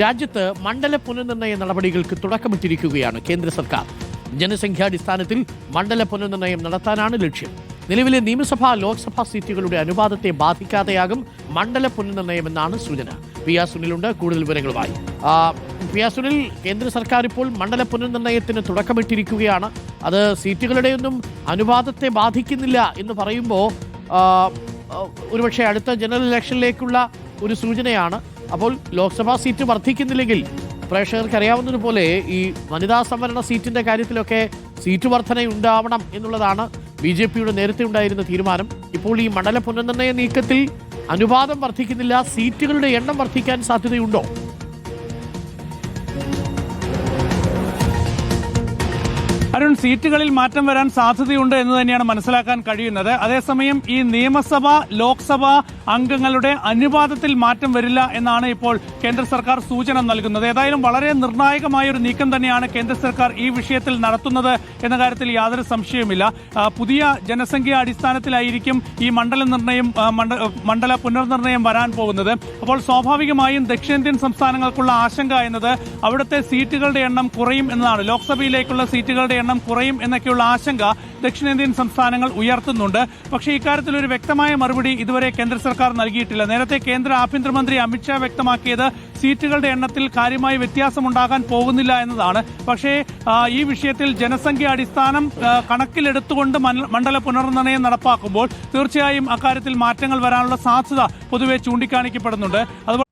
രാജ്യത്ത് മണ്ഡല പുനർനിർണയ നടപടികൾക്ക് തുടക്കമിട്ടിരിക്കുകയാണ് കേന്ദ്ര സർക്കാർ. ജനസംഖ്യാടിസ്ഥാനത്തിൽ മണ്ഡല പുനർനിർണയം നടത്താനാണ് ലക്ഷ്യം. നിലവിലെ നിയമസഭാ ലോക്സഭാ സീറ്റുകളുടെ അനുപാതത്തെ ബാധിക്കാതെയാകും മണ്ഡല പുനർനിർണയമെന്നാണ് സൂചന. പി ആർ സുനിലുണ്ട് കൂടുതൽ വിവരങ്ങളുമായി. പി ആർ സുനിൽ, കേന്ദ്ര സർക്കാർ ഇപ്പോൾ മണ്ഡല പുനർനിർണയത്തിന് തുടക്കമിട്ടിരിക്കുകയാണ്. അത് സീറ്റുകളുടെയൊന്നും അനുപാതത്തെ ബാധിക്കുന്നില്ല എന്ന് പറയുമ്പോൾ ഒരുപക്ഷെ അടുത്ത ജനറൽ ഇലക്ഷനിലേക്കുള്ള ഒരു സൂചനയാണ്. അപ്പോൾ ലോക്സഭാ സീറ്റ് വർദ്ധിക്കുന്നില്ലെങ്കിൽ പ്രേക്ഷകർക്ക് അറിയാവുന്നതുപോലെ ഈ വനിതാ സംവരണ സീറ്റിന്റെ കാര്യത്തിലൊക്കെ സീറ്റ് വർധനയുണ്ടാവണം എന്നുള്ളതാണ് BJPയുടെ നേരത്തെ ഉണ്ടായിരുന്ന തീരുമാനം. ഇപ്പോൾ ഈ മണ്ഡല പുനർനിർണയ നീക്കത്തിൽ അനുപാതം വർദ്ധിക്കുന്നില്ല, സീറ്റുകളുടെ എണ്ണം വർദ്ധിക്കാൻ സാധ്യതയുണ്ടോ? അരുൺ, സീറ്റുകളിൽ മാറ്റം വരാൻ സാധ്യതയുണ്ട് എന്ന് തന്നെയാണ് മനസ്സിലാക്കാൻ കഴിയുന്നത്. അതേസമയം ഈ നിയമസഭ ലോക്സഭ അംഗങ്ങളുടെ അനുപാതത്തിൽ മാറ്റം വരില്ല എന്നാണ് ഇപ്പോൾ കേന്ദ്ര സർക്കാർ സൂചന നൽകുന്നത്. ഏതായാലും വളരെ നിർണായകമായ ഒരു നീക്കം തന്നെയാണ് കേന്ദ്ര സർക്കാർ ഈ വിഷയത്തിൽ നടത്തുന്നത് എന്ന കാര്യത്തിൽ യാതൊരു സംശയവുമില്ല. പുതിയ ജനസംഖ്യ അടിസ്ഥാനത്തിലായിരിക്കും ഈ മണ്ഡല പുനർനിർണയം വരാൻ പോകുന്നത്. അപ്പോൾ സ്വാഭാവികമായും ദക്ഷിണേന്ത്യൻ സംസ്ഥാനങ്ങൾക്കുള്ള ആശങ്ക എന്നത് അവിടുത്തെ സീറ്റുകളുടെ എണ്ണം കുറയും എന്നതാണ്. ലോക്സഭയിലേക്കുള്ള സീറ്റുകളുടെ എണ്ണം കുറയും എന്നൊക്കെയുള്ള ആശങ്ക ദക്ഷിണേന്ത്യൻ സംസ്ഥാനങ്ങൾ ഉയർത്തുന്നുണ്ട്. പക്ഷേ ഇക്കാര്യത്തിൽ ഒരു വ്യക്തമായ മറുപടി ഇതുവരെ കേന്ദ്ര സർക്കാർ നൽകിയിട്ടില്ല. നേരത്തെ കേന്ദ്ര ആഭ്യന്തരമന്ത്രി അമിത്ഷാ വ്യക്തമാക്കിയത് സീറ്റുകളുടെ എണ്ണത്തിൽ കാര്യമായ വ്യത്യാസമുണ്ടാകാൻ പോകുന്നില്ല എന്നതാണ്. പക്ഷേ ഈ വിഷയത്തിൽ ജനസംഖ്യ അടിസ്ഥാനം കണക്കിലെടുത്തുകൊണ്ട് മണ്ഡല പുനർനിർണയം നടപ്പാക്കുമ്പോൾ തീർച്ചയായും അക്കാര്യത്തിൽ മാറ്റങ്ങൾ വരാനുള്ള സാധ്യത പൊതുവെ ചൂണ്ടിക്കാണിക്കപ്പെടുന്നുണ്ട്. അതുപോലെ